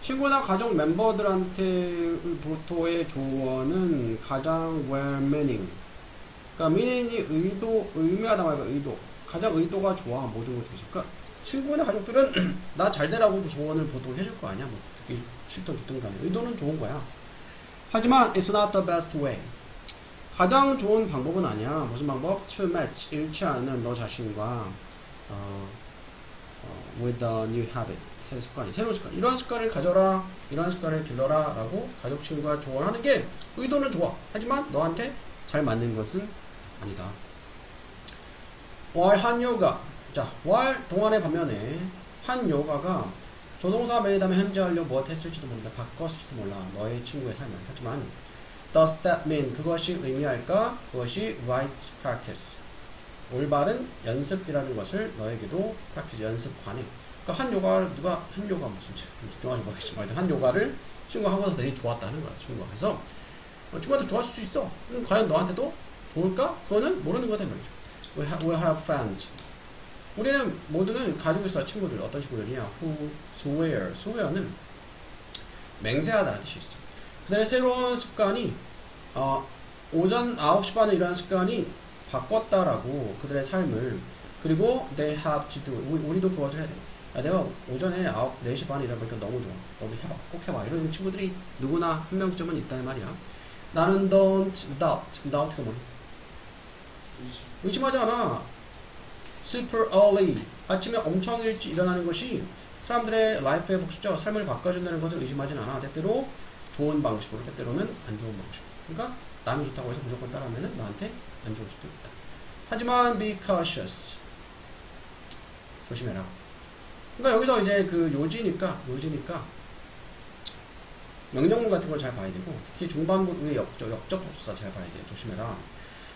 친구나 가족 멤버들한테부터의 조언은 가장 well meaning. 그러니까 meaning이 의미하다 말고 의도. 가장 의도가 좋아, 모든 것에 있어. 그러니까 친구나 가족들은 나 잘 되라고 조언을 보통 해줄 거 아니야. 뭐 듣기 싫든 듣든 간에. 의도는 좋은 거야. 하지만 it's not the best way. 가장 좋은 방법은 아니야. 무슨 방법? To match, 일치하는 너 자신과 with the new habit. 새 습관이, 새로운 습관. 이런 습관을 가져라, 이런 습관을 길러라 라고 가족, 친구가 조언하는 게 의도는 좋아. 하지만 너한테 잘 맞는 것은 아니다. while 한 요가. 자, while 동안의 반면에 한 요가가 조동사 매일 다음에 현재 완료 무엇 했을지도 모른다. 바꿨을지도 몰라. 너의 친구의 삶을. 하지만 does that mean 그것이 의미할까? 그것이 right practice. 올바른 연습이라는 것을 너에게도 practice 연습 관행. 그러니까 한 요가를 한 요가 무슨 집중하지 모르겠지만 한 요가를 친구가 하고서 되게 좋았다는 거야. 친구가. 그래서 친구한테 좋아질 수 있어. 그럼 과연 너한테도 좋을까? 그거는 모르는 거다 말이죠. We have friends. 우리는 모두는 가지고 있어. 친구들. 어떤 친구들이냐? Who swear. swear는 맹세하다는 뜻이 있어. 그들의 새로운 습관이 오전 9시 반에 일어나는 습관이 바꿨다라고 그들의 삶을. 그리고 they have to do. 우리도 그것을 해야 돼. 내가 오전에 4시 반에 일어나니까 너무 좋아. 너도 해봐. 꼭 해봐. 이런 친구들이 누구나 한 명쯤은 있다는 말이야. 나는 don't doubt가 뭐니? 의심하지 않아. super early. 아침에 엄청 일찍 일어나는 것이 사람들의 라이프의 복수죠. 삶을 바꿔준다는 것을 의심하진 않아. 때때로 좋은 방식으로, 때때로는 안 좋은 방식으로. 그러니까 남이 좋다고 해서 무조건 따라하면 나한테 안 좋을 수도 있다. 하지만 be cautious. 조심해라. 그러니까 여기서 이제 그 요지니까 명령문 같은 걸 잘 봐야 되고, 특히 중반부 위에 역적 접속사 잘 봐야 돼. 조심해라.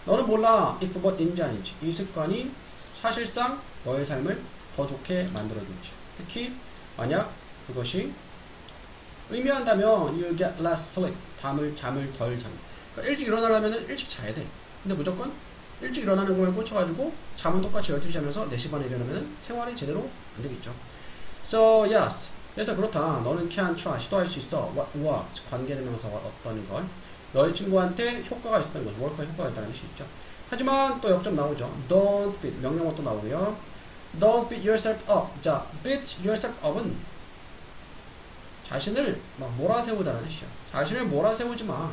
너는 몰라 if what인지 아닌지. 이 습관이 사실상 너의 삶을 더 좋게 만들어줄지. 특히 만약 그것이 의미한다면 you get less sleep. 잠을 덜 잔다. 그러니까 일찍 일어나려면 일찍 자야 돼. 근데 무조건 일찍 일어나는 걸 꽂혀가지고 잠은 똑같이 12시 자면서 4시 반에 일어나면 생활이 제대로 안 되겠죠. So yes. 그래서 그렇다. 너는 can try. 시도할 수 있어. what 관계대명사와 어떤 걸. 너의 친구한테 효과가 있었던 거죠. work가 효과가 있다는 뜻이 있죠. 하지만 또 역점 나오죠. Don't beat. 명령어 또 나오고요. Don't beat yourself up. 자, beat yourself up은 자신을 막 몰아세우다는 뜻이야. 자신을 몰아세우지 마.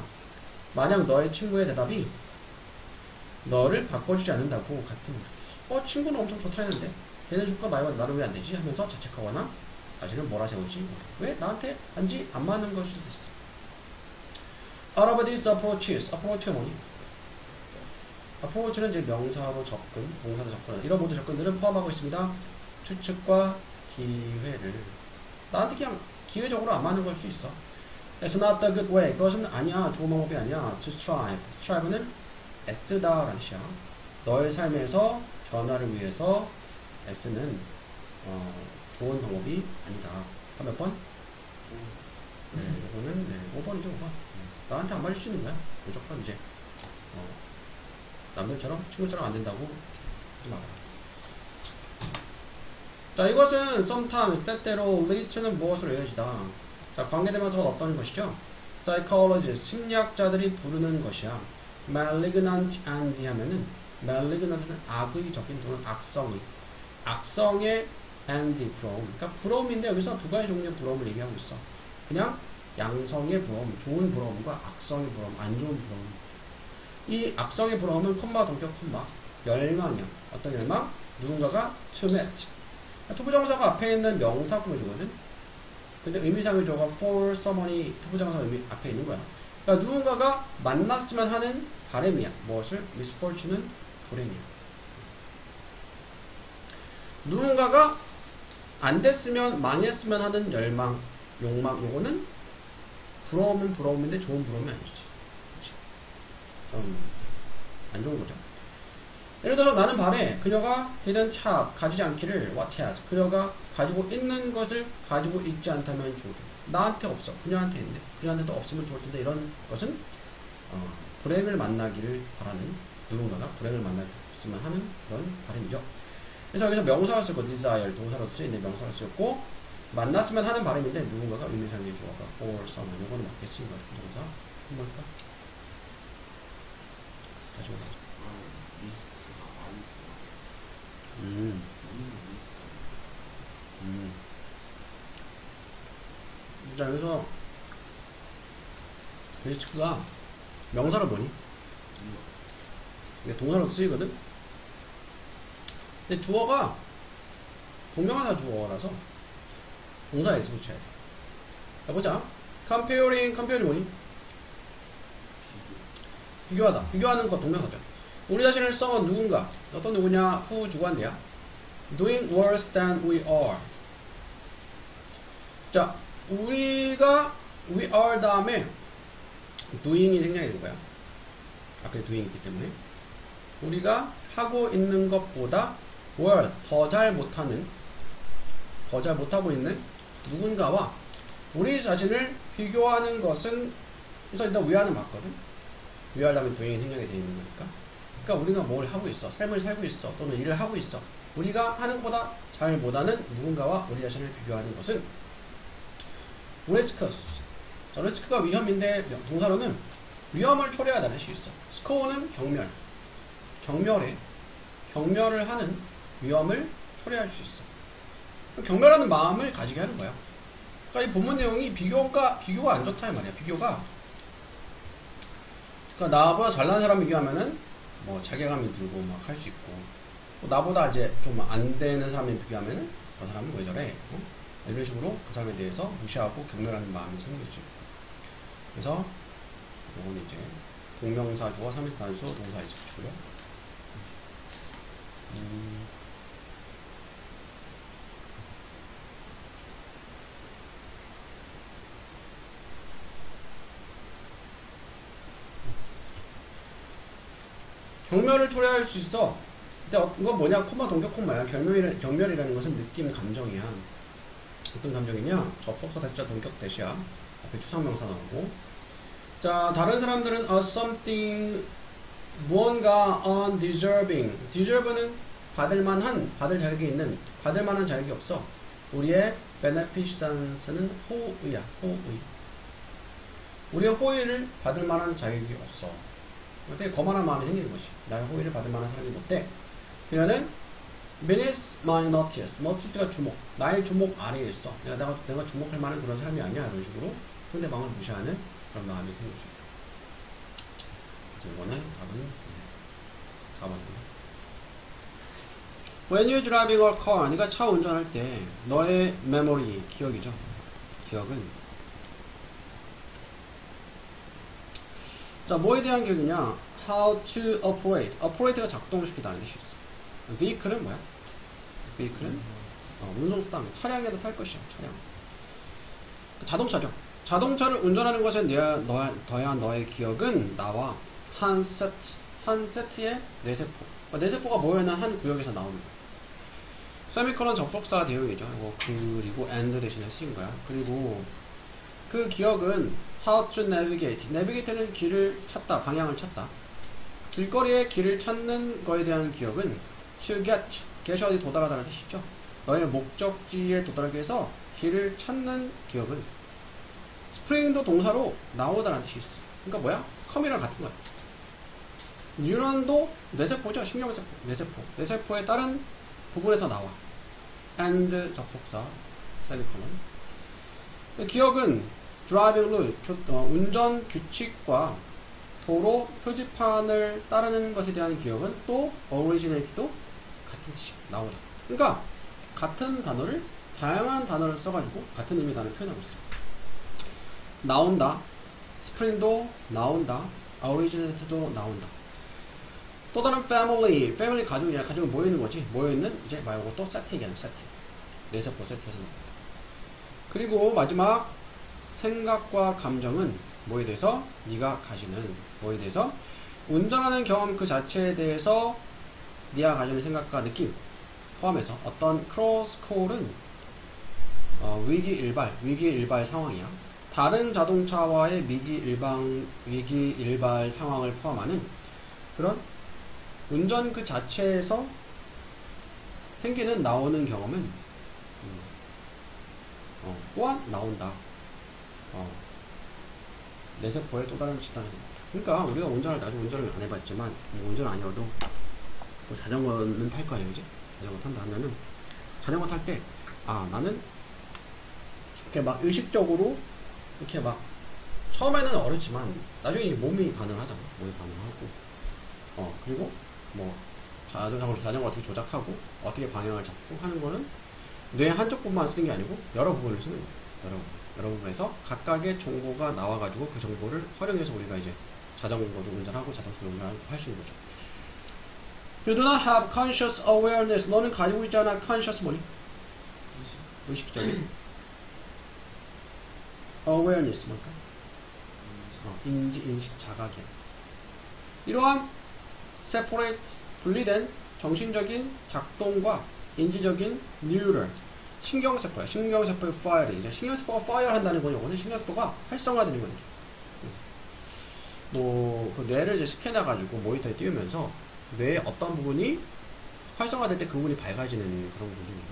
만약 너의 친구의 대답이 너를 바꿔주지 않는다고 같은 친구는 엄청 좋다 했는데 걔네 줄까 말고 나는 왜 안 되지? 하면서 자책하거나 자신을 몰아세우지. 왜? 나한테 단지 안 맞는 것일 수도 있어. All of these approaches. approach가 뭐니? approach는 이제 명사로 접근, 동사로 접근, 이런 모든 접근들은 포함하고 있습니다. 추측과 기회를. 나한테 그냥 기회적으로 안 맞는 걸 수 있어. It's not the good way. 그것은 아니야. 좋은 방법이 아니야. To strive. strive는 애쓰다라는 뜻이야. 너의 삶에서 변화를 위해서 애쓰는 좋은 방법이 아니다. 몇 번? 네, 이거는 5번이죠, 5번. 나한테 안 맞을 수 있는 거야. 무조건 이제 남들처럼 친구처럼 안 된다고 하지 마라. 자, 이것은 sometimes 때때로 lead to는 무엇으로 이어지다. 자, 관계대명사가 어떤 것이죠? psychologist 심리학자들이 부르는 것이야. malignant and 하면은 malignant는 악의 적인 또는 악성의 and 부러움. 그러니까 부러움인데 여기서 두 가지 종류의 부러움을 얘기하고 있어. 그냥 양성의 부러움, 좋은 부러움과 악성의 부러움, 안 좋은 부러움. 이 악성의 부러움은 콤마 동격 콤마 열망이야. 어떤 열망? 누군가가 to meet. 투부정사가 앞에 있는 명사 꾸며주거든. 근데 의미상의 조가 for someone이 투부정사 의미 앞에 있는 거야. 그러니까 누군가가 만났으면 하는 바람이야. 무엇을? misfortune는 불행이야. 누군가가 안 됐으면, 망했으면 하는 열망, 욕망, 요거는 부러움은 부러움인데 좋은 부러움이 아니지. 안 좋은 거죠. 예를 들어 나는 바래 그녀가 didn't have 가지지 않기를 what has 그녀가 가지고 있는 것을 가지고 있지 않다면 좋을 텐데 나한테 없어 그녀한테 있는데 그녀한테도 없으면 좋을 텐데 이런 것은 불행을 만나기를 바라는 누군가가 불행을 만났으면 하는 그런 바람이죠. 그래서 여기서 명사가 쓰고 desire 동사로 쓰여있는 명사가 쓰였고 만났으면 하는 발음인데 누군가가 의미상의 주어가 or someone 이거는 맞게 쓰인 거야. 동사 뭘까? 다시 보자. 리스크가 많이 음, 자 여기서 리스크가 명사로 뭐니? 이게 동사로 쓰이거든? 근데 주어가 동명사 주어라서 동사에 S 붙여야 돼. 자 보자. comparing 뭐니? 비교하다. 비교하는 거 동명사죠. 우리 자신을 썸은 누군가. 어떤 누구냐? who 주관대야. doing worse than we are. 자, 우리가 we are 다음에 doing이 생략이 된 거야. 앞에 doing 있기 때문에. 우리가 하고 있는 것보다 worse, 더 잘 못하고 있는 누군가와 우리 자신을 비교하는 것은, 그래서 일단 we하는 맞거든. weare 다음에 doing이 생략이 되어 있는 거니까. 그러니까 우리가 뭘 하고 있어, 삶을 살고 있어, 또는 일을 하고 있어. 우리가 하는 것보다 잘 못하는 누군가와 우리 자신을 비교하는 것은 리스크스. 자, 리스크가 위험인데 동사로는 위험을 초래하다는 뜻이 있어. 스코어는 경멸을 하는 위험을 초래할 수 있어. 경멸하는 마음을 가지게 하는 거야. 그러니까 이 본문 내용이 비교가 안 좋다 이 말이야. 비교가. 그러니까 나보다 잘난 사람 비교하면은 뭐 자괴감이 들고 막 할 수 있고, 또 나보다 이제 좀 안 되는 사람에 비교하면은 저 사람은 왜 저래? 이런 식으로 그 사람에 대해서 무시하고 경멸하는 마음이 생길 수 있고. 그래서 이건 이제 동명사 주어 3일 단수 동사 있고요. 경멸을 초래할 수 있어. 근데 이건 뭐냐? 콤마 동격 콤마야. 경멸이라는 것은 느낌, 감정이야. 어떤 감정이냐? 접속사 대자 동격 대시야. 앞에 추상명사 나오고. 자, 다른 사람들은 a something, 무언가 undeserving. deserve는 받을 자격이 있는, 받을 만한 자격이 없어. 우리의 beneficence는 호의야. 호의. 우리의 호의를 받을 만한 자격이 없어. 되게 거만한 마음이 생기는 것이. 나의 호의를 받을 만한 사람이 못 돼. 그녀는 beneath my notice. notice가 주목. 나의 주목 아래에 있어. 내가 주목할 만한 그런 사람이 아니야. 이런 식으로 상대방을 무시하는 그런 마음이 생길 수 있다. 그래서 이거는 답은 4번입니다. When you're driving a car, 네가 차 운전할 때 너의 memory, 기억이죠. 기억은 자, 뭐에 대한 기억이냐? How to operate. operate가 작동시키다는 뜻이 있어. vehicle은 뭐야? vehicle은 운송수단, 차량에도 탈 것이야. 차량. 자동차죠. 자동차를 운전하는 것에 더한 너의 기억은 나와 한 세트의 뇌세포. 뇌세포가 모여있는 한 구역에서 나오는 거야. 세미콜론 접속사 대용이죠. 그리고 and 대신에 쓰인 거야. 그리고 그 기억은 how to navigate. navigate는 길을 찾다, 방향을 찾다. 길거리에 길을 찾는 거에 대한 기억은 to get이 어디 도달하다는 뜻이죠. 너의 목적지에 도달하기 위해서 길을 찾는 기억은 spring도 동사로 나오다는 뜻이 있어. 그러니까 뭐야? come이랑 같은 거야. 뉴런도 뇌세포죠. 신경세포, 뇌세포. 뇌세포의 다른 부분에서 나와. and 접속사, 세미콜론. 기억은 드라이빙 룰, 운전 규칙과 도로 표지판을 따르는 것에 대한 기억은 또 originate도 같은 뜻이 나오죠. 그러니까 같은 단어를, 다양한 단어를 써가지고 같은 의미 단어를 표현하고 있어요. 나온다, spring도 나온다, originate도 나온다. 또 다른 family 가족이냐, 가족은 모여있는 거지. 모여있는 이제 말고 또 세트 얘기하는 세트. 뇌세포 세트에서 나온다. 그리고 마지막 생각과 감정은 뭐에 대해서? 네가 가지는 뭐에 대해서? 운전하는 경험 그 자체에 대해서 네가 가지는 생각과 느낌 포함해서 어떤 크로스콜은 위기일발 상황이야. 다른 자동차와의 위기일발 상황을 포함하는 그런 운전 그 자체에서 나오는 경험은 또한 나온다. 내 세포의 또 다른 집단이. 그러니까 우리가 운전을 나중에 운전을 안 해봤지만 운전 아니어도 뭐 자전거는 탈 거예요, 이제. 자전거 탄다 하면은 자전거 탈 때 나는 이렇게 막 의식적으로 이렇게 막 처음에는 어렵지만 나중에 몸이 반응하잖아. 몸이 반응하고 그리고 뭐 자전거 어떻게 조작하고 어떻게 방향을 잡고 하는 거는 뇌 한쪽 부분만 쓰는 게 아니고 여러 부분을 쓰는 거예요. 여러 부분에서 각각의 정보가 나와가지고 그 정보를 활용해서 우리가 이제 자전거도 운전하고 자동차도 운전할 수 있는 거죠. You do not have conscious awareness. 너는 가지고 있지 않아. conscious 뭐니? 의식적인 awareness 뭘까? 인식, 자각이야. 이러한 separate, 분리된 정신적인 작동과 인지적인 neural, 신경세포야. 신경세포의 파일이 이제 신경세포가 파일 한다는 건 요거는 신경세포가 활성화되는 거죠. 그 뇌를 이제 스캔해가지고 모니터에 띄우면서 뇌의 어떤 부분이 활성화될 때 그 부분이 밝아지는 그런 부분이에요.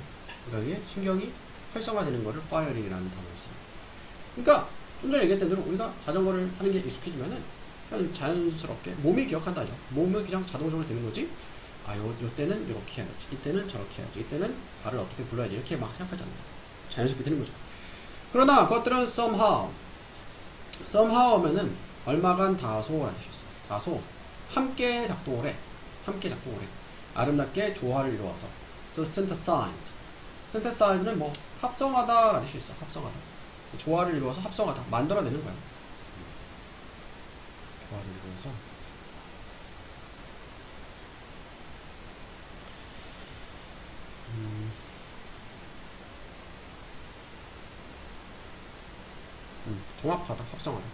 그러니까 이게 신경이 활성화되는 거를 파이어링이라는 단어를 써요. 그러니까 좀 전에 얘기했던 대로 우리가 자전거를 타는 게 익숙해지면은 그냥 자연스럽게 몸이 기억한다죠. 몸은 그냥 자동적으로 되는 거지. 요 때는 이렇게 해야지. 이때는 저렇게 해야지. 이때는 발을 어떻게 불러야지. 이렇게 막 생각하잖아요. 자연스럽게 되는 거죠. 그러나 그것들은 somehow 하면은 얼마간 다소라는 뜻이 있어요. 다소. 함께 작동을 해. 아름답게 조화를 이루어서. So synthesize. synthesize는 뭐 합성하다라는 뜻이 있어. 합성하다. 조화를 이루어서 합성하다. 만들어내는 거야. 조화를 이루어서. 종합하다, 합성하다.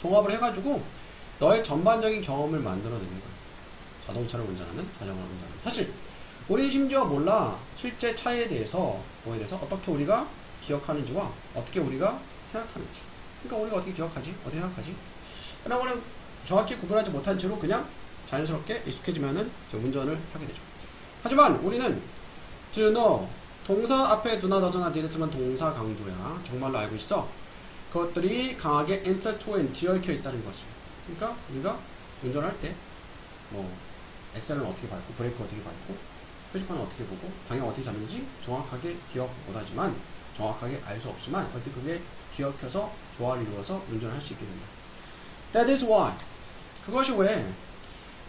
종합을 해가지고 너의 전반적인 경험을 만들어내는 거야. 자동차를 운전하는, 자전거를 운전하는. 사실 우리 심지어 몰라. 실제 차에 대해서 뭐에 대해서 어떻게 우리가 기억하는지와 어떻게 우리가 생각하는지. 그러니까 우리가 어떻게 기억하지? 어떻게 생각하지? 그런 거는 정확히 구분하지 못한 채로 그냥 자연스럽게 익숙해지면은 운전을 하게 되죠. 하지만 우리는 to know, 동사 앞에 do나 does나 did쓰면 동사 강조야. 정말로 알고 있어. 그것들이 강하게 intertwined, 뒤얽혀 있다는 것을. 그러니까 우리가 운전할 때 뭐 엑셀은 어떻게 밟고 브레이크 어떻게 밟고 표지판은 어떻게 보고 방향 어떻게 잡는지 정확하게 기억 못하지만 정확하게 알 수 없지만 어떻게 그게 기억해서 조화를 이루어서 운전을 할 수 있게 됩니다. That is why, 그것이 왜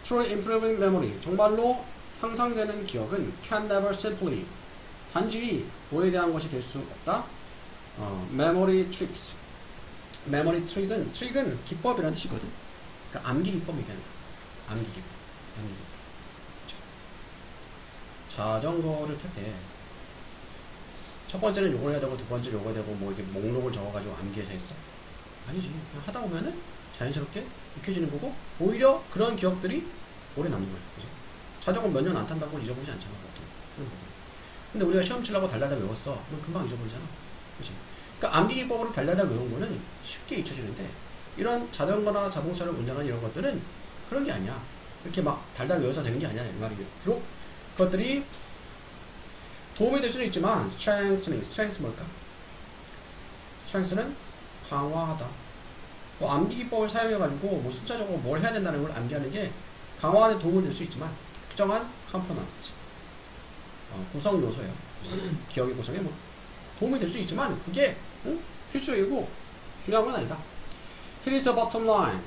truly improving memory, 정말로 향상되는 기억은 can never simply, 단지 뭐에 대한 것이 될 수 없다. memory tricks, memory 트릭은 기법이라는 뜻이거든. 그러니까 암기 기법 얘기하는 거야. 암기 기법. 자전거를 탈 때 첫 번째는 요걸 해야 되고 두 번째는 요거 해야 되고 뭐 이렇게 목록을 적어가지고 암기해서 했어? 아니지. 그냥 하다 보면은 자연스럽게 익혀지는 거고 오히려 그런 기억들이 오래 남는 거야. 그죠? 자전거 몇 년 안 탄다고 잊어버리지 않잖아. 보통. 근데 우리가 시험 치려고 달달달 외웠어. 그럼 금방 잊어버리잖아. 그치? 그러니까 암기 기법으로 달달달 외운 거는 쉽게 잊혀지는데 이런 자전거나 자동차를 운전하는 이런 것들은 그런 게 아니야. 이렇게 막 달달 외워서 되는 게 아니야. 이 말이에요. 비록 그것들이 도움이 될 수는 있지만 strength 뭘까? strength는 강화하다. 뭐 암기 기법을 사용해가지고 뭐 숫자적으로 뭘 해야 된다는 걸 암기하는 게 강화하는 데 도움이 될 수 있지만 특정한 컴포넌트, 구성 요소예요. 기억의 구성에 뭐 도움이 될 수 있지만 그게 필수이고 중요한 건 아니다. Here is the bottom line.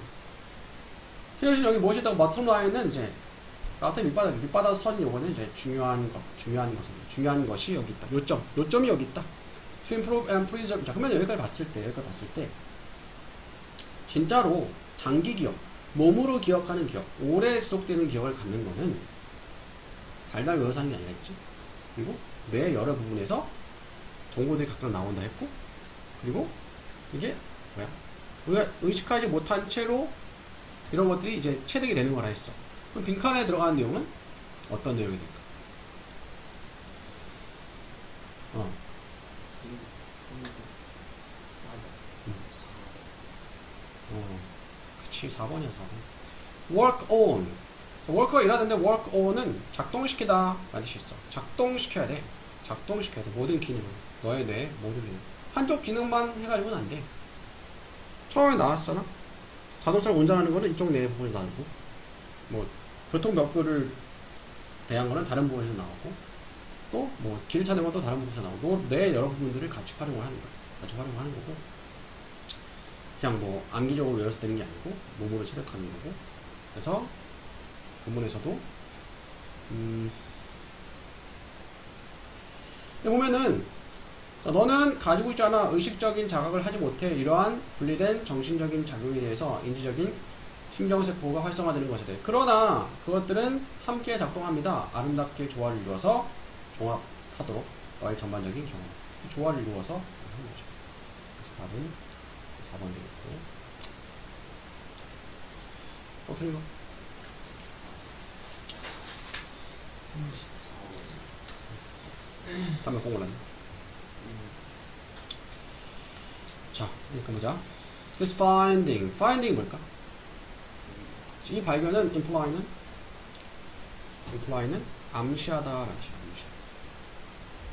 Here is 여기 무엇이다고 bottom line은 이제 나한테 밑바닥 선이 요거는 이제 중요한 것이 여기 있다. 요점이 여기 있다. To improve and preserve. 자, 그러면 여기까지 봤을 때 진짜로 장기 기억, 몸으로 기억하는 기억, 오래 지속되는 기억을 갖는 거는 달달 외워서 하는 게 아니라 있지. 그리고 뇌 여러 부분에서 정보들이 각각 나온다 했고, 그리고 이게 뭐야? 우리가 의식하지 못한 채로 이런 것들이 이제 체득이 되는 거라 했어. 그럼 빈칸에 들어가는 내용은 어떤 내용이 될까? 그치, 4번이야, 4번. work on. work가 일하는데 work on은 작동시키다 라는 뜻이 있어. 작동시켜야 돼. 모든 기능을. 너의 뇌 모듈이 한쪽 기능만 해가지고는 안 돼. 처음에 나왔잖아. 자동차를 운전하는 거는 이쪽 뇌 부분이 나오고, 뭐 교통법규를 대한 거는 다른 부분에서 나오고, 또 뭐 길을 찾는 것도 다른 부분에서 나오고, 뇌 여러 부분들을 같이 활용을 하는 거야. 같이 활용을 하는 거고, 그냥 뭐 암기적으로 외워서 되는 게 아니고 몸으로 체득하는 거고. 그래서 본문에서도 보면은 너는 가지고 있지 않아 의식적인 자각을 하지 못해 이러한 분리된 정신적인 작용에 대해서 인지적인 신경세포가 활성화되는 것에 대해. 그러나 그것들은 함께 작동합니다. 아름답게 조화를 이루어서 종합하도록 너의 전반적인 경험. 조화를 이루어서 하는 거죠. 그래서 답은 4번 되겠고. 또 틀려. 34번. 한번 꼭 올랐네. 자, 이렇게 보자. This finding. finding이 뭘까? 이 발견은 imply는 암시하다라는 뜻이야. 암시.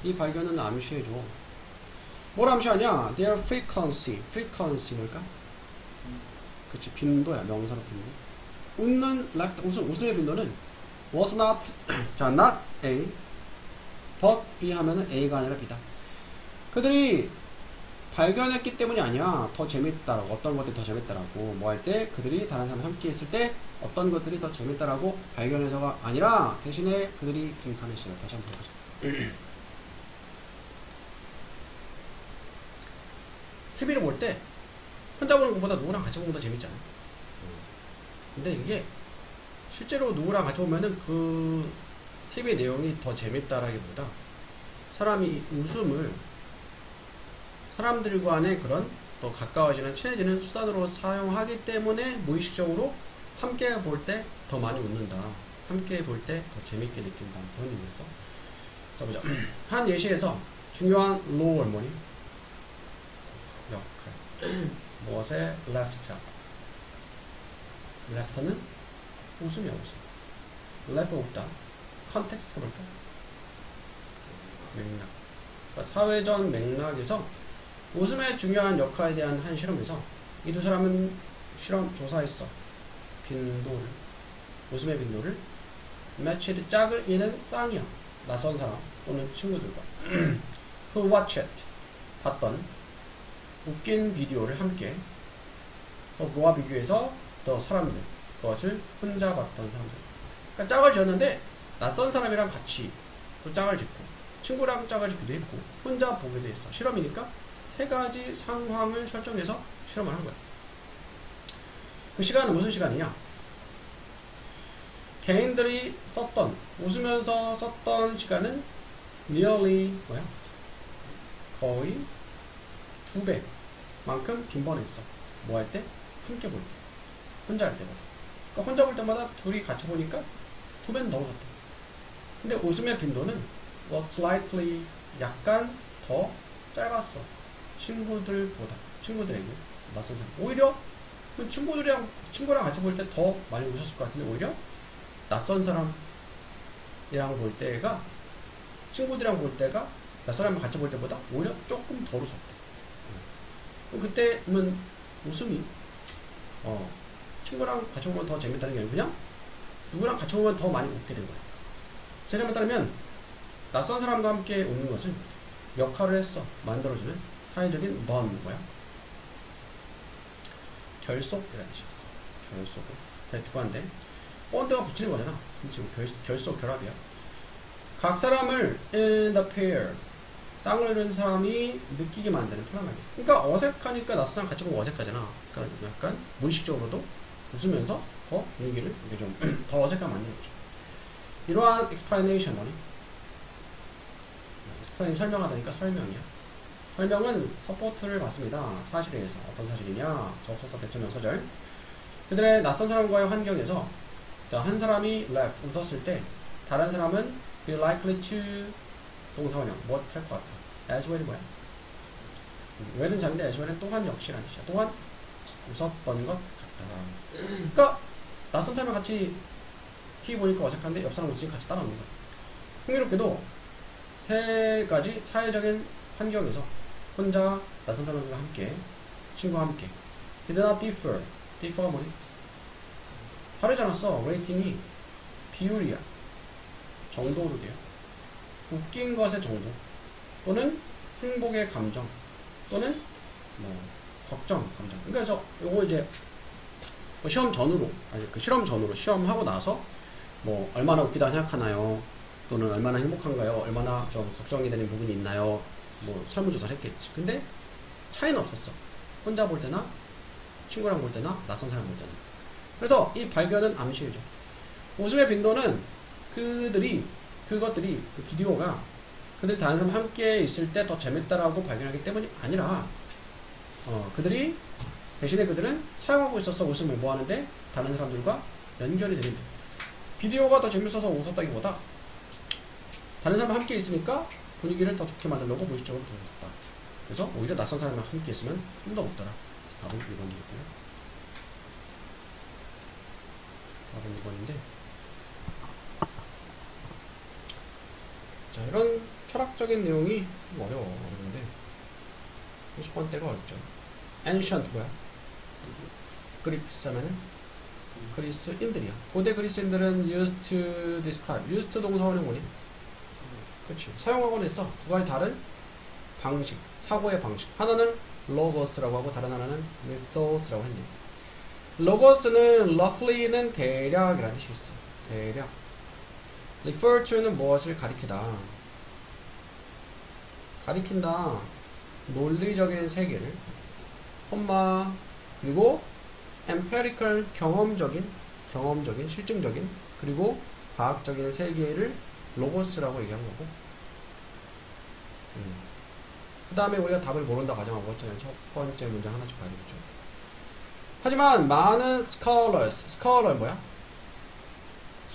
이 발견은 암시해줘. 뭘 암시하냐? Their frequency 뭘까? 그치, 빈도야. 명사로 빈도. 웃는 left, 웃음의 빈도는 was not, 자, not A, but B 하면은 A가 아니라 B다. 그들이 발견했기 때문이 아니야. 더 재밌다라고. 어떤 것들이 더 재밌다라고. 뭐 할 때 그들이 다른 사람과 함께 있을 때 어떤 것들이 더 재밌다라고 발견해서가 아니라 대신에 그들이 빈칸했어요. 다시 한번 보자. TV를 볼 때 혼자 보는 것보다 누구랑 같이 보는 게 더 재밌잖아. 근데 이게 실제로 누구랑 같이 보면은 그 TV 내용이 더 재밌다라기보다 사람이 웃음을 사람들과의 그런 더 가까워지는 친해지는 수단으로 사용하기 때문에 무의식적으로 함께 볼 때 더 많이 웃는다. 함께 볼 때 더 재밌게 느낀다. 그런 의미였어. 자 보자. 한 예시에서 중요한 롤 뭐니? 역할. 무엇의 left자? left는 웃음이야 웃음. left 없다. 컨텍스트가 뭘까? 맥락. 그러니까 사회적 맥락에서 웃음의 중요한 역할에 대한 한 실험에서 이 두 사람은 실험 조사했어. 빈도를, 웃음의 빈도를 matched 짝을 이는 쌍이야. 낯선 사람 또는 친구들과 who watched 봤던 웃긴 비디오를 함께 또 그와 비교해서 더 사람들 그것을 혼자 봤던 사람들. 그러니까 짝을 지었는데 낯선 사람이랑 같이 또 짝을 짓고 친구랑 짝을 짓기도 했고 혼자 보기도 했어. 실험이니까 세 가지 상황을 설정해서 실험을 한 거야. 그 시간은 무슨 시간이냐? 개인들이 썼던 웃으면서 썼던 시간은 nearly 뭐야? 거의 2배만큼 빈번했어. 뭐 할 때? 함께 볼 때. 혼자 할 때보다. 그러니까 혼자 볼 때마다 둘이 같이 보니까 2배는 더 웃었대. 근데 웃음의 빈도는 was slightly 약간 더 짧았어. 친구들보다. 친구들에게. 낯선 사람. 오히려 친구랑 같이 볼 때 더 많이 웃었을 것 같은데 오히려 낯선 사람이랑 볼 때가 친구들이랑 볼 때가 낯선 사람이랑 같이 볼 때보다 오히려 조금 덜 웃었대. 그때는 웃음이 친구랑 같이 보면 더 재밌다는 게 아니고 그냥 누구랑 같이 보면 더 많이 웃게 된 거야. 세련에 따르면 낯선 사람과 함께 웃는 것은 역할을 했어. 만들어주는 사회적인 번 뭐야? 결속이라는 뜻이 있어. 결속을. 대두관데 본드가 붙이는 거잖아. 지금 결속 결합이야. 각 사람을 in the pair 쌍을 이루는 사람이 느끼게 만드는 편안하게. 그러니까 어색하니까 낯선 사람 같이 보면 어색하잖아. 그러니까 약간 무의식적으로도 웃으면서 더 분위기를 이게 좀 더 어색하게 만드는 거죠. 이러한 explanation 뭐니? explain 설명하다니까 설명이야. 설명은 서포트를 받습니다. 사실에 의해서. 어떤 사실이냐? 접속사 대처명 서절. 그들의 낯선 사람과의 환경에서 한 사람이 left 웃었을 때 다른 사람은 be likely to 동사원형 뭐 할 것 같아? as well이 뭐야? well은 장인데 as well은 또한 역시라는 뜻이야. 또한 웃었던 것 같다. 그러니까 낯선 사람과 같이 TV 보니까 어색한데 옆 사람 웃으니까 같이 따라오는 거야. 흥미롭게도 세 가지 사회적인 환경에서 혼자 낯선 사람들과 함께 친구와 함께 He did not differ. differ가 뭐지? 다르지 않았어. 레이팅이 비율이야. 정도로 돼요. 웃긴 것의 정도 또는 행복의 감정 또는 뭐 걱정 감정. 그러니까 요거 이제 뭐 시험 전후로 아니 그 실험 전후로 시험하고 나서 뭐 얼마나 웃기다 생각하나요? 또는 얼마나 행복한가요? 얼마나 좀 걱정이 되는 부분이 있나요? 뭐 설문조사를 했겠지. 근데 차이는 없었어. 혼자 볼 때나 친구랑 볼 때나 낯선 사람 볼 때나. 그래서 이 발견은 암시해줘. 웃음의 빈도는 그것들이 그 비디오가 그들이 다른 사람 함께 있을 때 더 재밌다라고 발견하기 때문이 아니라 그들이 대신에 그들은 사용하고 있어서 웃음을 뭐 하는데 다른 사람들과 연결이 되는데 비디오가 더 재밌어서 웃었다기보다 다른 사람과 함께 있으니까 분위기를 더 좋게 만들려고 무의식적으로 들었었다. 그래서 오히려 낯선 사람과 함께 있으면 좀 더 웃더라. 답은 1번이겠고요. 답은 2번인데 자, 이런 철학적인 내용이 좀 어려운데 50번대가 어렵죠. ancient 뭐야? 그리스 하면은 그리스인들이야. 고대 그리스인들은 used to describe. used 동사원은 뭐니? 그렇지. 사용하곤 했어. 두 가지 다른 방식, 사고의 방식. 하나는 logos라고 하고 다른 하나는 mythos라고 했네. logos는 roughly는 대략이라는 뜻이 있어. 대략. refer to는 무엇을 가리키다. 가리킨다. 논리적인 세계를 콤마 그리고 empirical 경험적인 실증적인 그리고 과학적인 세계를 로고스라고 얘기한 거고 그 다음에 우리가 답을 모른다 가정하고 첫 번째 문장 하나씩 봐야 되겠죠. 하지만 많은 scholar 뭐야?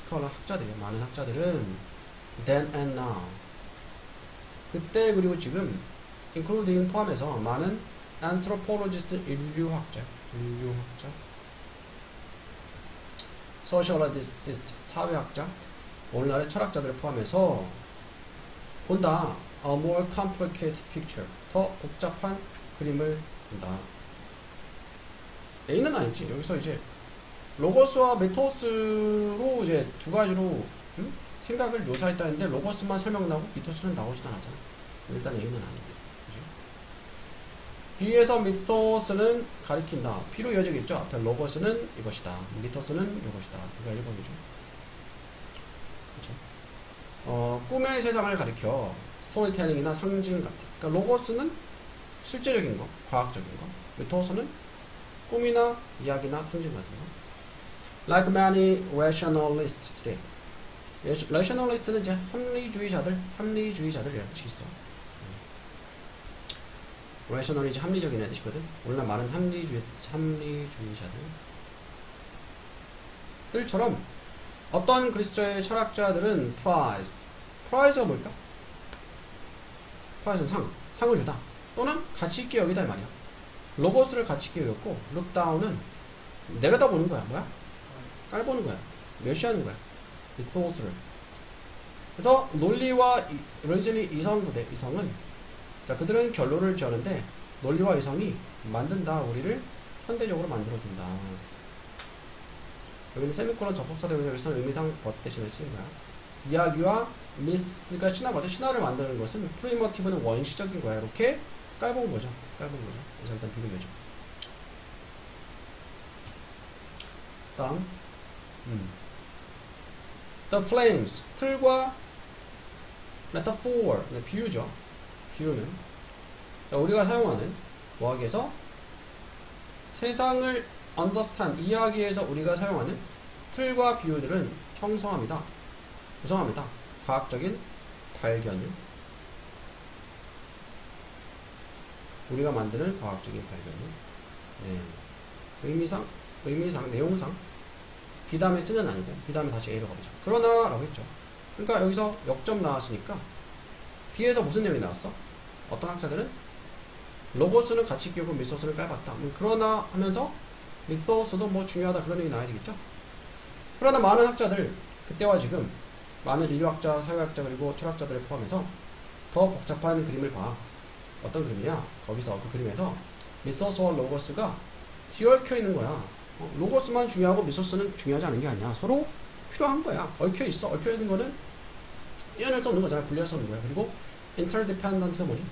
scholar 학자들이야. 많은 학자들은 then and now 그때 그리고 지금 including 포함해서 많은 anthropologist 인류학자 sociologist 사회학자 오늘날의 철학자들을 포함해서 본다 a more complicated picture 더 복잡한 그림을 본다. A는 아니지. 여기서 이제 로고스와 미토스로 이제 두 가지로 생각을 묘사했다 했는데 로고스만 설명 나오고 미토스는 나오진 않았잖아. 일단 A는 아닌데. 그죠? B에서 미토스는 가리킨다. B로 이어지겠죠. 앞에 로고스는 이것이다. 미토스는 이것이다. 이거 1번이죠. 그죠? 꿈의 세상을 가리켜 스토리텔링이나 상징 같은. 그러니까 로고스는 실제적인 거, 과학적인 거. 미토스는 꿈이나 이야기나 상징 같은 거. Like many rationalists today. rationalist는 이제 합리주의자들이라는 뜻이 있어. rational이 이제 합리적인 뜻이거든. 오늘날 많은 합리주의자들들처럼 어떤 그리스도의 철학자들은 prize가 뭘까? prize는 상을 주다. 또는 가치 있게 여기다 이 말이야. 로고스를 가치 있게 여겼고 look down은 내려다보는 거야. 뭐야? 깔보는 거야. 멸시하는 거야. 리소스를. 그래서 논리와 이성은 자 그들은 결론을 지었는데 논리와 이성이 만든다. 우리를 현대적으로 만들어준다. 여기는 세미콜론 접속사 대명사에서 의미상 but 대신에 쓰인 거야. 이야기와 미스가 신화거든. 신화를 만드는 것은 프리머티브는 원시적인 거야. 이렇게 깔본 거죠. 그래서 일단 비교해줘. 다음 The flames 틀과 metaphor 비유죠. 비유는 우리가 사용하는 뭐하기에서 세상을 understand 이해하기 위해서 우리가 사용하는 틀과 비유들은 형성합니다. 구성합니다. 과학적인 발견을 우리가 만드는 과학적인 발견을 의미상 내용상 비담에 쓰는 아니고 비담에 다시 A로 가보자. 그러나 라고 했죠. 그러니까 여기서 역점 나왔으니까 B에서 무슨 내용이 나왔어? 어떤 학자들은 로고스는 가치 기억을 미소스를 깔봤다. 그러나 하면서 미소스도 뭐 중요하다 그런 얘기 나와야 되겠죠. 그러나 많은 학자들 그때와 지금 많은 인류학자, 사회학자 그리고 철학자들을 포함해서 더 복잡한 그림을 봐. 어떤 그림이야? 거기서 그 그림에서 미소스와 로고스가 뒤얽혀 있는 거야. 로고스만 중요하고 미소스는 중요하지 않은 게 아니야. 서로 필요한 거야. 얽혀 있어. 얽혀 있는 거는 떼어낼 수 없는 거잖아. 분리할 수 없는 거야. 그리고 interdependent가 뭐니?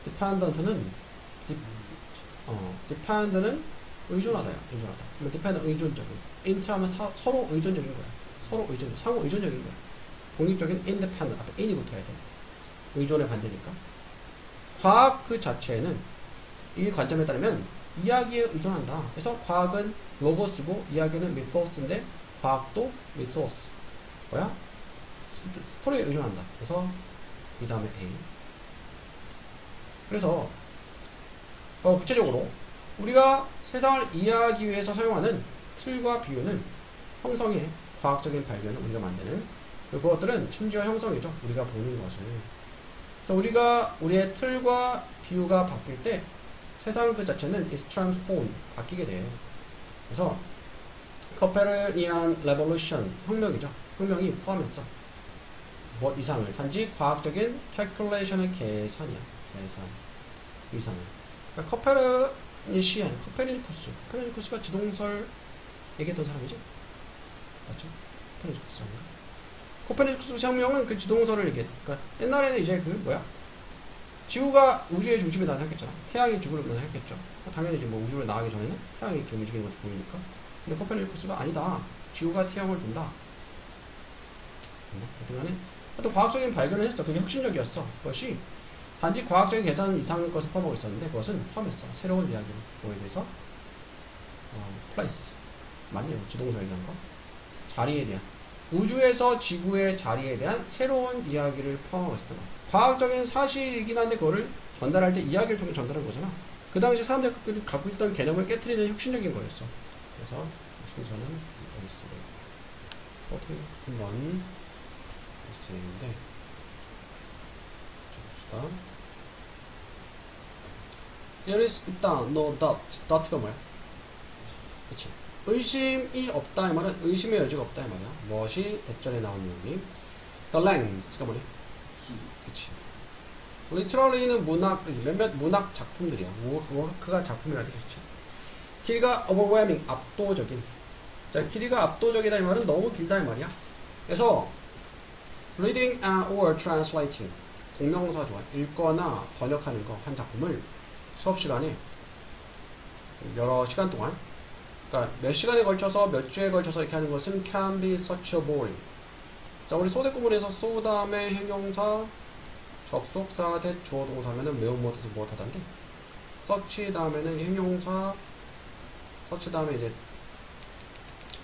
dependent는 depend는 의존하다야. 의존하다. 그러면 dependent 의존적인. inter하면 서로 의존적인 거야. 서로 의존, 상호 의존적인 거야. 독립적인 independent 앞에 in이 붙어야 돼. 의존의 반대니까. 과학 그 자체는 이 관점에 따르면 이야기에 의존한다. 그래서 과학은 로고스고 이야기는 미소스인데 과학도 미소스. 뭐야? 스토리에 의존한다. 그래서 이 다음에 A. 그래서 구체적으로 우리가 세상을 이해하기 위해서 사용하는 틀과 비유는 형성의 과학적인 발견을 우리가 만드는 그것들은 심지어 형성이죠. 우리가 보는 것을. 그래서 우리가 우리의 틀과 비유가 바뀔 때 세상 그 자체는 is transformed 바뀌게 돼. 그래서 코페르니안 레볼루션 혁명이죠. 혁명이 포함했어. 무엇 이상을 단지 과학적인 calculation의 계산이야. 계산 이상을. 그러니까 코페르니쿠스가 지동설 얘기했던 사람이죠. 맞죠? 코페르니쿠스 혁명은 그 지동설을 얘기해. 그러니까 옛날에는 이제 그 뭐야? 지구가 우주의 중심에 나타났겠잖아. 태양이 지구를 나타났겠죠. 당연히 이제 뭐 우주를 나가기 전에는 태양이 이렇게 움직이는 것도 보이니까. 근데 코페르니쿠스가 아니다. 지구가 태양을 돈다. 그동안에 또 과학적인 발견을 했어. 그게 혁신적이었어. 그것이 단지 과학적인 계산 이상의 것을 포함하고 있었는데 그것은 포함했어. 새로운 이야기를 뭐에 대해서 플레이스 맞네요. 지동설 얘기한 거. 자리에 대한 우주에서 지구의 자리에 대한 새로운 이야기를 포함하고 있었던 거. 과학적인 사실이긴 한데 그거를 전달할 때 이야기를 통해 전달한 거잖아. 그 당시 사람들이 갖고 있던 개념을 깨트리는 혁신적인 거였어. 그래서 순서는 여기 쓰고 어떻게 한번 쓰는데 봅시다. There is 있다, no doubt. doubt가 뭐야? 그치. 의심이 없다 이 말은 의심의 여지가 없다 이 말이야. 무엇이 대절에 나온 용이 The length가 뭐니? 그치. Literary는 문학, 몇몇 문학 작품들이야. 워크가 작품이라 되겠지. 길이가 overwhelming, 압도적인. 자, 길이가 압도적이다 이 말은 너무 길다 이 말이야. 그래서 reading or translating 공명사 좋아. 읽거나 번역하는 거 한 작품을 수업 시간에 여러 시간 동안 그러니까 몇 시간에 걸쳐서 몇 주에 걸쳐서 이렇게 하는 것은 can be such a boring. 자, 우리 소대 구문에서 so 다음에 형용사 접속사 대 주어 동사면은 매우 무엇에서 무엇 하다인데 such 다음에는 형용사 such 다음에 이제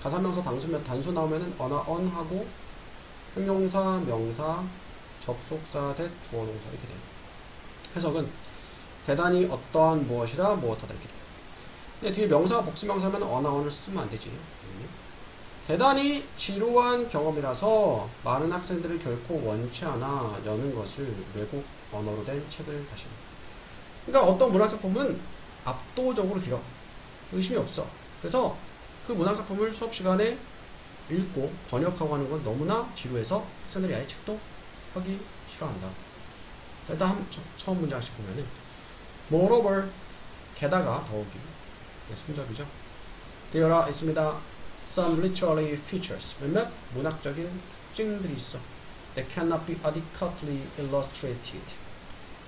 가사명사 단수 나오면은 on 하고 형용사 명사 접속사 대 주어 동사 이렇게 돼요. 해석은 대단히 어떠한 무엇이라 무엇하다 이렇게 돼요. 근데 뒤에 명사가 복수명사면 on을 쓰면 안 되지. 대단히 지루한 경험이라서 많은 학생들을 결코 원치 않아 여는 것을 외국 언어로 된 책을 다시. 그러니까 어떤 문학작품은 압도적으로 길어. 의심이 없어. 그래서 그 문학작품을 수업 시간에 읽고 번역하고 하는 건 너무나 지루해서 학생들이 아예 책도 하기 싫어한다. 자, 일단 처음 문장씩 보면은 moreover 게다가 더욱이 순접이죠. There are 있습니다. Some literary features 몇몇 문학적인 특징들이 있어. That cannot be adequately illustrated.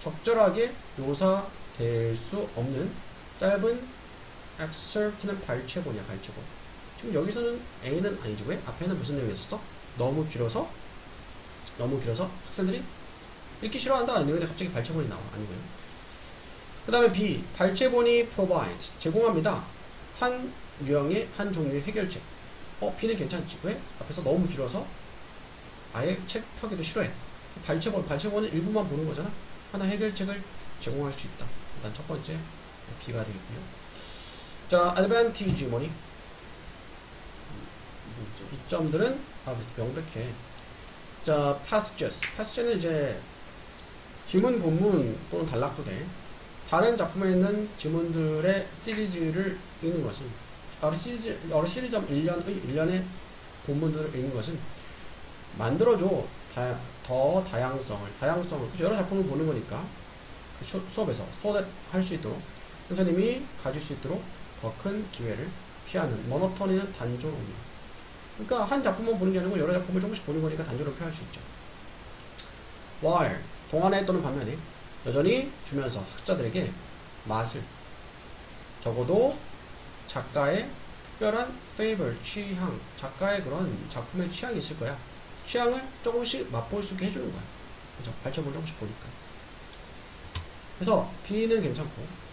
적절하게 묘사될 수 없는 짧은 excerpt는 발췌본이야. 발췌본. 지금 여기서는 A는 아니지. 왜? 앞에는 무슨 내용이 있었어? 너무 길어서 학생들이 읽기 싫어한다. 아니면 갑자기 발췌본이 나와. 아니고요. 그 다음에 B. 발췌본이 provide. 제공합니다. 한 유형의 한 종류의 해결책. B는 괜찮지. 왜? 앞에서 너무 길어서 아예 책 펴기도 싫어해. 발췌본은 일부만 보는 거잖아. 하나 해결책을 제공할 수 있다. 일단 첫 번째 B가 되겠고요. 자, advantage 뭐니? 이점들은 명백해. 자, passages. passage는 이제 지문, 본문 또는 단락도 돼. 다른 작품에 있는 지문들의 시리즈를 읽는 것은 여러 시리즈 1년의 본문들을 읽는 것은 만들어줘. 더 다양성을 여러 작품을 보는 거니까 그 수업에서 할 수 있도록 선생님이 가질 수 있도록 더 큰 기회를 피하는 모노토니는 단조로움이에요. 그러니까 한 작품만 보는 게 아니고 여러 작품을 조금씩 보는 거니까 단조롭게 할 수 있죠. while 동안에 또는 반면에 여전히 주면서 학자들에게 맛을 적어도 작가의 특별한 favor 취향 작가의 그런 작품의 취향이 있을 거야. 취향을 조금씩 맛볼 수 있게 해주는 거야. 그죠? 발전을 조금씩 보니까. 그래서 B는 괜찮고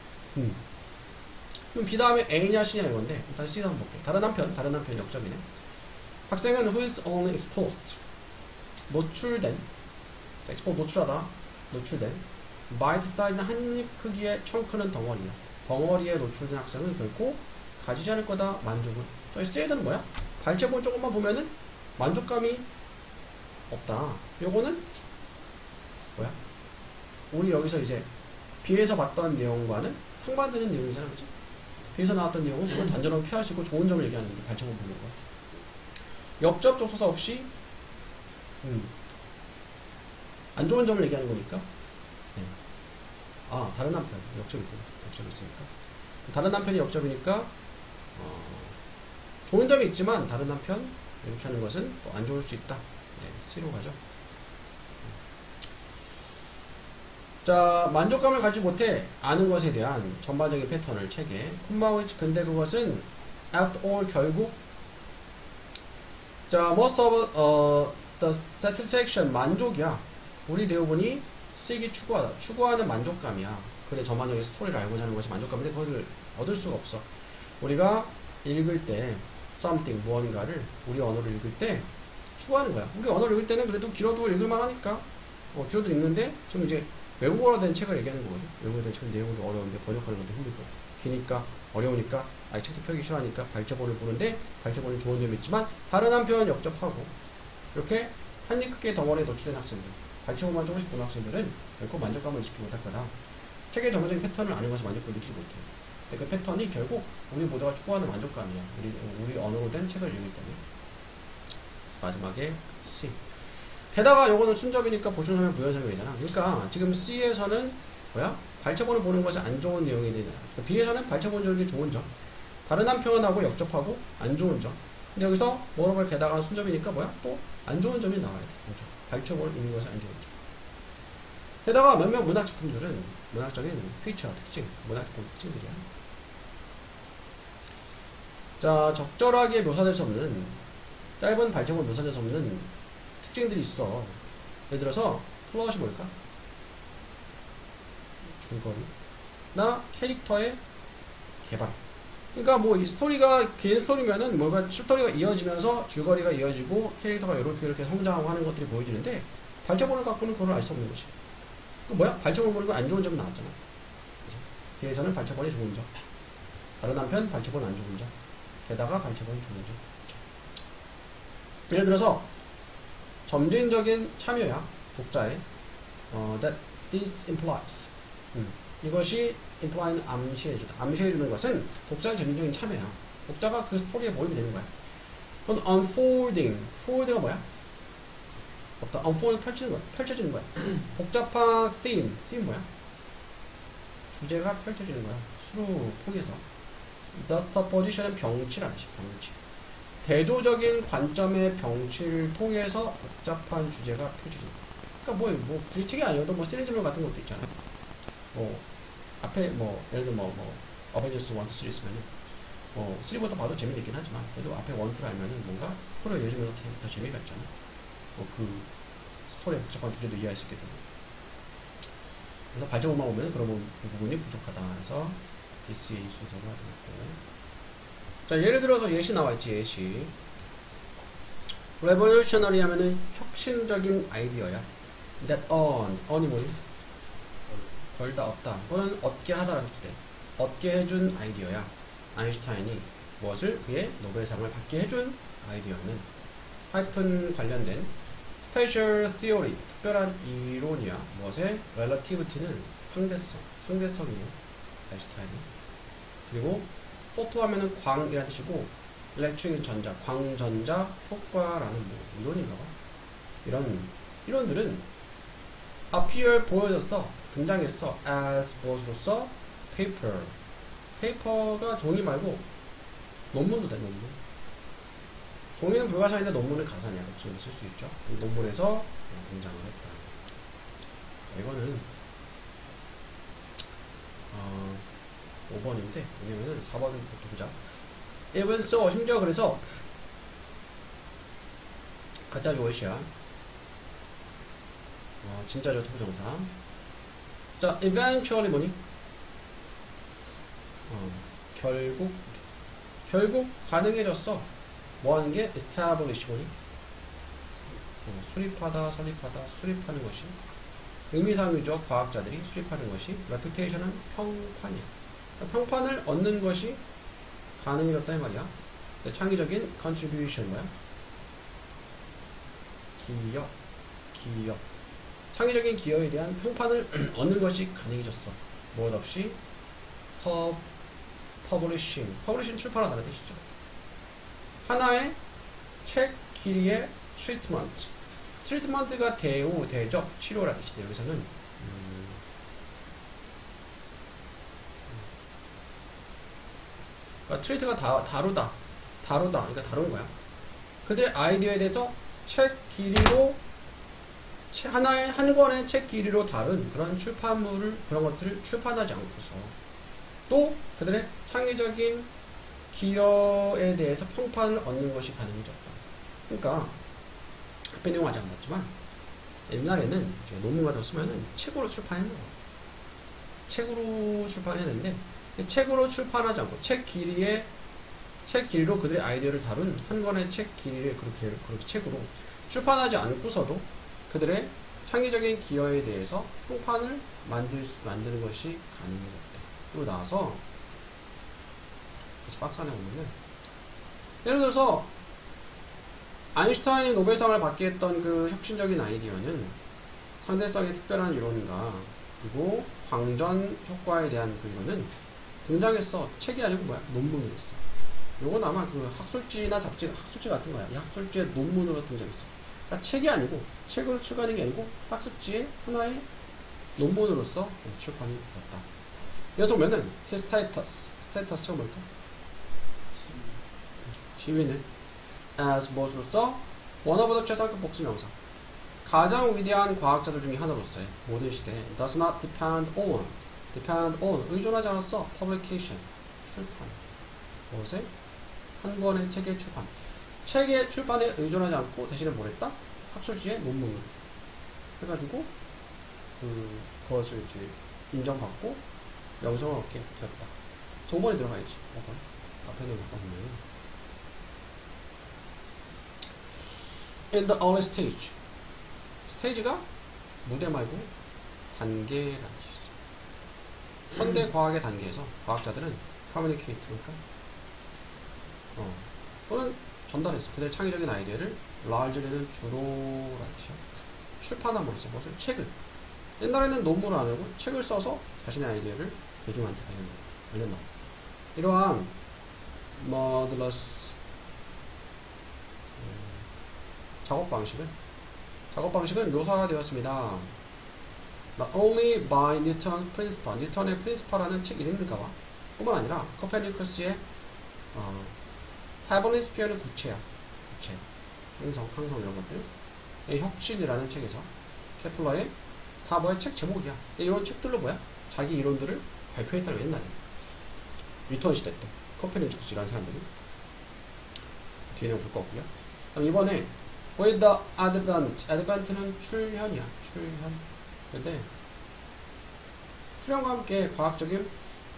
그럼 B 다음에 A냐 C냐 이건데 일단 C 한번 볼게. 다른 한편 역점이네. 학생은 who is only exposed 노출된 bite size는 한입 크기의 청크는 덩어리에 노출된 학생은 결코 가지지 않을 거다 만족은. 저 C에서는 뭐야? 발제본 조금만 보면은 만족감이 없다. 요거는 뭐야? 우리 여기서 이제 B에서 봤던 내용과는 상반되는 내용이잖아, 그치? B에서 나왔던 내용은 물론 단전하고 피할 수 있고 좋은 점을 얘기하는 게 발전본 보는 거야. 역접 조소사 없이 안 좋은 점을 얘기하는 거니까. 네. 아, 다른 한편 역접이 있으니까. 다른 한편이 역접이니까 좋은 점이 있지만 다른 한편 이렇게 하는 것은 또 안 좋을 수 있다. 네, C로 가죠. 자, 만족감을 갖지 못해 아는 것에 대한 전반적인 패턴을 책에 콤마우치 근데 그것은 after all 결국 자, most of the satisfaction 만족이야. 우리 대부분이 seek이 추구하는 만족감이야. 그래 전반적인 스토리를 알고자 하는 것이 만족감인데 그걸 얻을 수가 없어. 우리가 읽을 때 something 무언가를 우리 언어로 읽을 때 추구하는 거야. 우리 언어를 읽을 때는 그래도 길어도 읽을만 하니까 길어도 읽는데 지금 이제 외국어로 된 책을 얘기하는 거거든. 외국어로 된 책 내용도 어려운데 번역하는 것도 힘들고 기니까 어려우니까 이 책도 펴기 싫어하니까 발제본을 보는데 발제본은 좋은 점이 있지만 다른 한편 역접하고 이렇게 한입 크기의 덩어리에 노출된 학생들 발제본만 조금씩 보는 학생들은 결코 만족감을 느끼지 못할 거다. 책의 전반적인 패턴을 아는 것을 만족감을 느끼지 못해. 그 패턴이 결국 우리 모두가 추구하는 만족감이야. 우리 언어로 된 책을 읽을 때는. 마지막에 C. 게다가 요거는 순접이니까 보충설명 부연설명이잖아. 그러니까 지금 C에서는 뭐야? 발제본을 보는 것이 안 좋은 내용이 되잖아. 그러니까 B에서는 발제본 적이 좋은 점. 다른 한편하고 역접하고 안 좋은 점. 근데 여기서 뭐라고 게다가 순접이니까 뭐야? 또 안 좋은 점이 나와야 돼. 발제본을 읽는 것이 안 좋은 점. 게다가 몇몇 문학작품들은 문학적인 피처, 특징, 문학작품 특징들이야. 자, 적절하게 묘사될 수 없는 짧은 발제본 묘사될 수 없는 특징들이 있어. 예를 들어서 플롯이 뭘까? 줄거리나 캐릭터의 개발. 그러니까 뭐 이 스토리가 긴 스토리면은 뭔가 스토리가 이어지면서 줄거리가 이어지고 캐릭터가 이렇게 성장하고 하는 것들이 보여지는데 발제본을 갖고는 그걸 알 수 없는 것이. 그 뭐야? 발제본을 보는 거 안 좋은 점이 나왔잖아. 뒤에서는 발제본이 좋은 점. 다른 한편 발제본 안 좋은 점. 게다가 발제본이 좋은 점. 예를 들어서 점진적인 참여야 독자의 that this implies 이것이 imply는 암시해주다. 암시해주는 것은 독자의 점진적인 참여야. 독자가 그 스토리에 몰입이 되는 거야. 그럼 unfolding가 뭐야? unfold 펼쳐지는 거야. 복잡한 theme 뭐야? 주제가 펼쳐지는 거야. 수로 통해서. juxtaposition은 병치라는 식, 병치. 대조적인 관점의 병치를 통해서 복잡한 주제가 펼쳐진다. 그러니까 뭐 불이책이 아니어도 뭐 시리즈물 같은 것도 있잖아. 앞에 예를 들어 어벤져스 1, 2, 3 있으면은 3부터 봐도 재미있긴 하지만 그래도 앞에 1, 2를 알면은 뭔가 스토리가 이어지면서 더 재미가 있잖아. 그 스토리의 복잡한 주제도 이해할 수 있게 되고. 그래서 발전문만 보면은 그런 부분이 부족하다. 그래서 BCA 순서가 되었고. 자, 예를 들어서 예시 나와있지, 예시. revolutionary 하면은 혁신적인 아이디어야. that on이 뭐니? 벌다 얻다. 또는 얻게 하다라는 뜻. 얻게 해준 아이디어야. 아인슈타인이 무엇을 그의 노벨상을 받게 해준 아이디어는 하이픈 관련된 special theory, 특별한 이론이야. 무엇의? relativity는 상대성이에요. 아인슈타인이. 그리고 포토 하면은 광이라는 뜻이고 electric은 전자, 광전자 효과라는 이론인가 봐. 이런 이론들은 appear 보여졌어, 등장했어 as 무엇으로서 paper. paper가 종이 말고 논문도 돼, 논문. 종이는 불가사인데 논문은 가사냐, 그렇죠? 쓸 수 있죠. 논문에서 등장을 했다. 이거는 5번인데 왜냐면은 4번부터 보자. even so, 심지어 그래서 가짜 조이시야. 진짜죠, 투부정사. 자, eventually 뭐니? 결국 가능해졌어. 뭐 하는 게? establish 뭐니? 수립하다, 설립하다, 수립하는 것이. 의미상이죠. 과학자들이 수립하는 것이. reputation은 평판이야. 평판을 얻는 것이 가능해졌다 이 말이야. 창의적인 contribution 뭐야? 기여. 창의적인 기여에 대한 평판을 얻는 것이 가능해졌어. 무엇 없이 publishing. publishing 출판하다는 뜻이죠. 하나의 책 길이의 treatment. treatment가 대우, 대접, 치료라는 뜻인데 여기서는 그러니까 treat가 다루다. 그러니까 다룬 거야. 그들의 아이디어에 대해서 책 길이로 한 권의 책 길이로 다룬 그런 출판물을, 그런 것들을 출판하지 않고서 또 그들의 창의적인 기여에 대해서 평판을 얻는 것이 가능해졌다. 그러니까 앞에 내용 아직 안 봤지만 옛날에는 논문 같은 거 쓰면은 책으로 출판했는 거야. 책으로 출판했는데 책으로 출판하지 않고 책 길이로 그들의 아이디어를 다룬 한 권의 책 길이를 그렇게 책으로 출판하지 않고서도 그들의 창의적인 기여에 대해서 평판을 만드는 것이 가능해졌다. 그리고 나서 다시 박스 안에 보면은 예를 들어서 아인슈타인이 노벨상을 받게 했던 그 혁신적인 아이디어는 상대성의 특별한 이론인가, 그리고 광전 효과에 대한 그 이론은 등장했어. 책이 아니고 뭐야? 논문이었어. 요건 아마 그 학술지나 잡지, 학술지 같은 거야. 이 학술지의 논문으로 등장했어. 그러니까 책이 아니고, 책으로 출간한 게 아니고 학습지의 하나의 논문으로서 출판이 되었다. 여기서 보면은 스테이터스가 뭘까? 시위는 as 무엇으로서 원어보다 최상급 복수명사. 가장 위대한 과학자들 중에 하나로서의 모든 시대에 does not depend on 의존하지 않았어. publication 출판. 무엇에? 한 권의 책의 출판. 책의 출판에 의존하지 않고 대신에 뭘 했다? 학술지의 논문을 해가지고 그것을 이제 인정받고 명성을 얻게 되었다. 5번에 들어가야지. 5번. 앞에는 못 보면 in the early stage. 스테이지가 무대 말고 단계라는 뜻이죠. 현대 과학의 단계에서 과학자들은 communicate, 그러니까 또는 전달했어. 그들의 창의적인 아이디어를 largely는 주로라는 뜻이야. 출판함으로써 무엇을? 책을. 옛날에는 논문을 안 하고 책을 써서 자신의 아이디어를 대중한테 알려놔. 이러한 marvelous 작업 방식은 묘사되었습니다. Not only by Newton's principle, 뉴턴의 프린시퍼라는 책 이름일까봐 뿐만 아니라 코페르니쿠스의 Heavenly Sphere는 구체야. 구체. 항성 이런 것들. 혁신이라는 책에서 케플러의 다 뭐야? 책 제목이야. 이런 책들로 뭐야? 자기 이론들을 발표했다고 옛날에. 뉴턴 시대 때. 코페르니쿠스라는 사람들이. 뒤에는 볼 거 없고요. 그럼 이번에 with the advent는 출현이야. 출현. 근데 출현과 함께 과학적인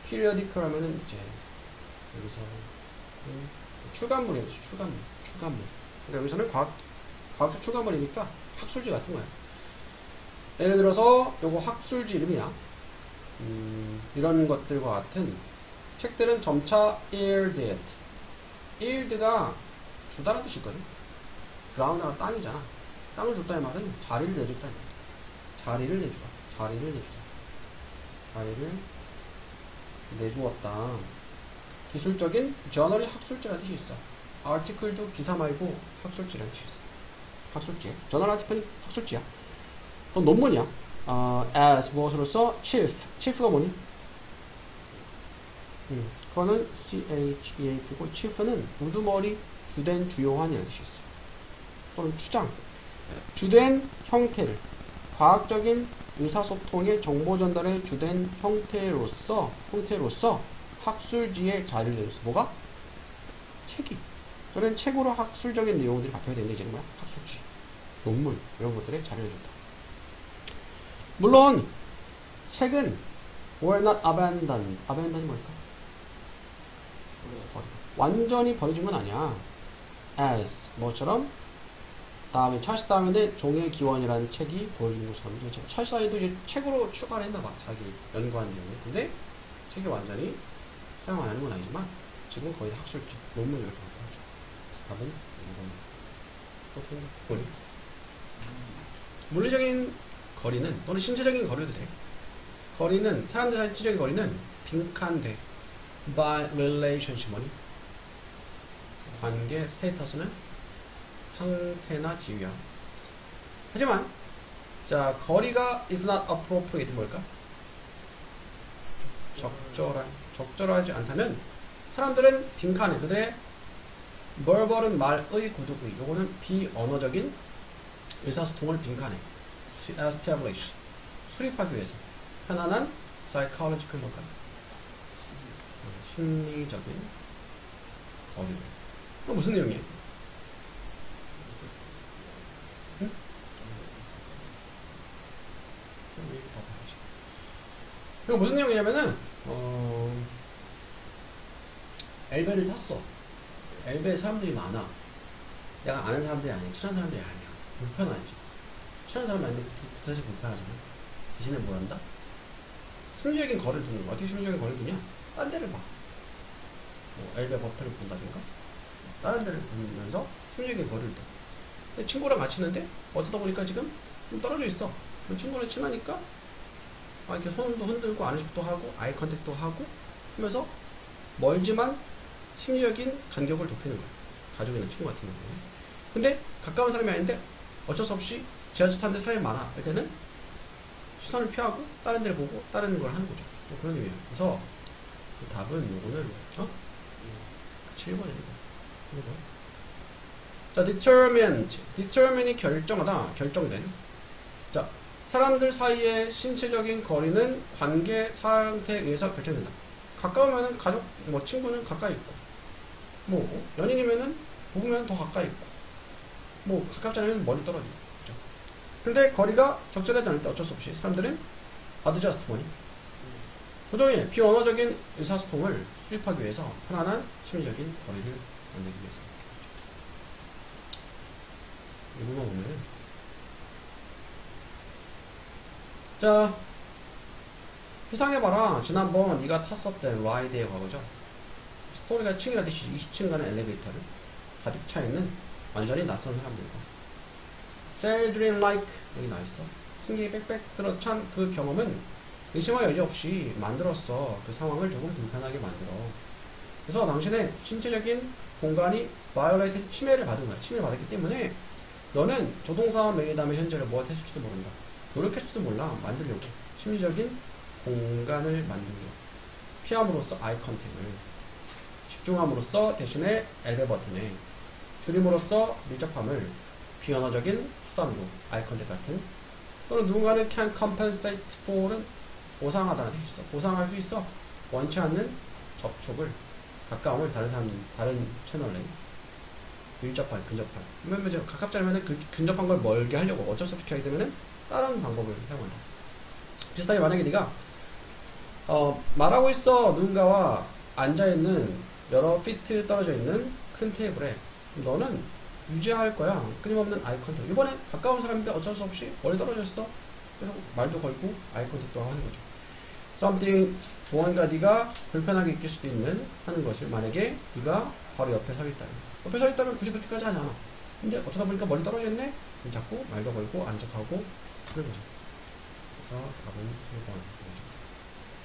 periodical 하면은 이제 여기서 출간물이었지. 출간물. 근데 여기서는 과학적 출간물이니까 학술지 같은 거야. 예를 들어서 요거 학술지 이름이야. 이런 것들과 같은 책들은 점차 yielded. yield가 주다라는 뜻이 있거든. ground가 땅이잖아. 땅을 줬다는 말은 자리를 내줬다는 말이야. 자리를 내주었다. 기술적인 저널이 학술지라는 뜻이 있어. article도 기사 말고 학술지라는 뜻이 있어. 학술지. 저널 아티클이 학술지야. 또 논문이야. as 무엇으로써 chief가 뭐니? 그거는 CHEF고 chief는 우두머리, 주된, 주요한이라는 뜻이 있어. 또는 주장. 주된 형태를 과학적인 의사소통의 정보 전달의 주된 형태로서 학술지의 자료를 내렸어. 뭐가? 책이. 또는 책으로 학술적인 내용들이 발표가 되는 게 이제 뭐야? 학술지, 논문 이런 것들의 자료를 줬다. 물론 책은 were not abandoned. abandon이 뭘까? 완전히 버려진 건 아니야. as 뭐처럼 다음에 찰스 다윈의 종의 기원이라는 책이 보여주는 것처럼 찰스 다윈도 이제 책으로 출간을 했나봐. 자기 연구한 내용을. 근데 책이 완전히 사용 안 하는 건 아니지만 지금 거의 다 학술지, 논문 이렇게 하죠. 답은 이건 또 생각보니 물리적인 거리는 또는 신체적인 거리도 돼. 거리는 사람들 사이의 신체적인 거리는 빈칸돼. by relationship 뭐니? 관계 스테이터스는 상태나 지위야. 하지만 자 거리가 is not appropriate 뭘까? 적절하지 않다면 사람들은 빈칸에 그들의 verbal은 말의 구두의 요거는 비언어적인 의사소통을 빈칸에 establish 수립하기 위해서 편안한 psychological 뭘까? 심리적인 거리를. 무슨 내용이에요? 응? 이거 무슨 내용이냐면은 엘베를 탔어. 엘베에 사람들이 많아. 내가 아는 사람들이 아니야. 친한 사람들이 아니야. 불편하지. 친한 사람이 아닌데 사실 불편하잖아. 대신에 뭘 한다? 심리적인 거리를 두는 거야. 어떻게 심리적인 거리를 두냐? 딴 데를 봐. 뭐 엘베 버튼을 본다든가 다른 데를 보면서 심리적인 거리를 둬. 근데 친구랑 같이 있는데 어쩌다 보니까 지금 좀 떨어져 있어. 친구랑 친하니까 이렇게 손도 흔들고 안식도 하고 아이 컨택도 하고 하면서 멀지만 심리적인 간격을 좁히는 거야. 가족이 있는 친구 같은 경우에. 근데 가까운 사람이 아닌데 어쩔 수 없이 지하철 타는데 사람이 많아. 할 때는 시선을 피하고 다른 데를 보고 다른 걸 하는 거죠. 뭐 그런 의미예요. 그래서 그 답은 요거는 7번입니다. 자, determine이 결정하다, 결정된. 자, 사람들 사이의 신체적인 거리는 관계 상태에 의해서 결정된다. 가까우면은 가족, 뭐 친구는 가까이 있고, 뭐 연인이면은 보면 더 가까이 있고, 뭐 가깝지 않으면 멀리 떨어지고. 그렇죠? 근데 거리가 적절하지 않을 때 어쩔 수 없이 사람들은 adjust 뭐니? 도저히 비언어적인 의사소통을 수립하기 위해서 편안한 심리적인 거리를 만들기 위해서. 이 부분 보면은 자 회상해봐라. 지난번 네가 탔었던 라이드의 과거죠. 스토리가 층이라듯이 20층간의 엘리베이터를 가득 차있는 완전히 낯선 사람들과 Sail dream like 여기 나와있어. 승객이 빽빽 들어찬 그 경험은 의심할 여지 없이 만들었어. 그 상황을 조금 불편하게 만들어. 그래서 당신의 신체적인 공간이 바이올레이트 침해를 받은 거야. 침해를 받았기 때문에 너는 조동사와 메이담의 현재를 무엇 했을지도 모른다. 노력했을지도 몰라. 만들려고. 심리적인 공간을 만들려고. 피함으로써 아이 컨택을. 집중함으로써 대신에 엘베 버튼에. 줄임으로써 밀접함을 비언어적인 수단으로 아이 컨택 같은. 또는 누군가는 can compensate for은 보상하다는 뜻이 있어. 보상할 수 있어. 원치 않는 접촉을, 가까움을 다른 채널에 밀접한, 근접한. 왜냐면 가깝지 않으면 근접한 걸 멀게 하려고 어쩔 수 없이 하게 되면 다른 방법을 사용한다. 비슷하게 만약에 네가 말하고 있어. 누군가와 앉아있는 여러 피트 떨어져 있는 큰 테이블에 너는 유지할 거야. 끊임없는 아이 컨택. 이번에 가까운 사람인데 어쩔 수 없이 멀리 떨어져 있어. 그래서 말도 걸고 아이 컨택도 하는 거죠. something 무언가 네가 불편하게 느낄 수도 있는 하는 것을 만약에 네가 바로 옆에 서 있다면 옆에 서 있다면 굳이 그렇게까지 하지 않아. 근데 어쩌다 보니까 멀리 떨어져 있네. 자꾸 말도 걸고 안적하고 그런 거죠. 그래서 답은 1번.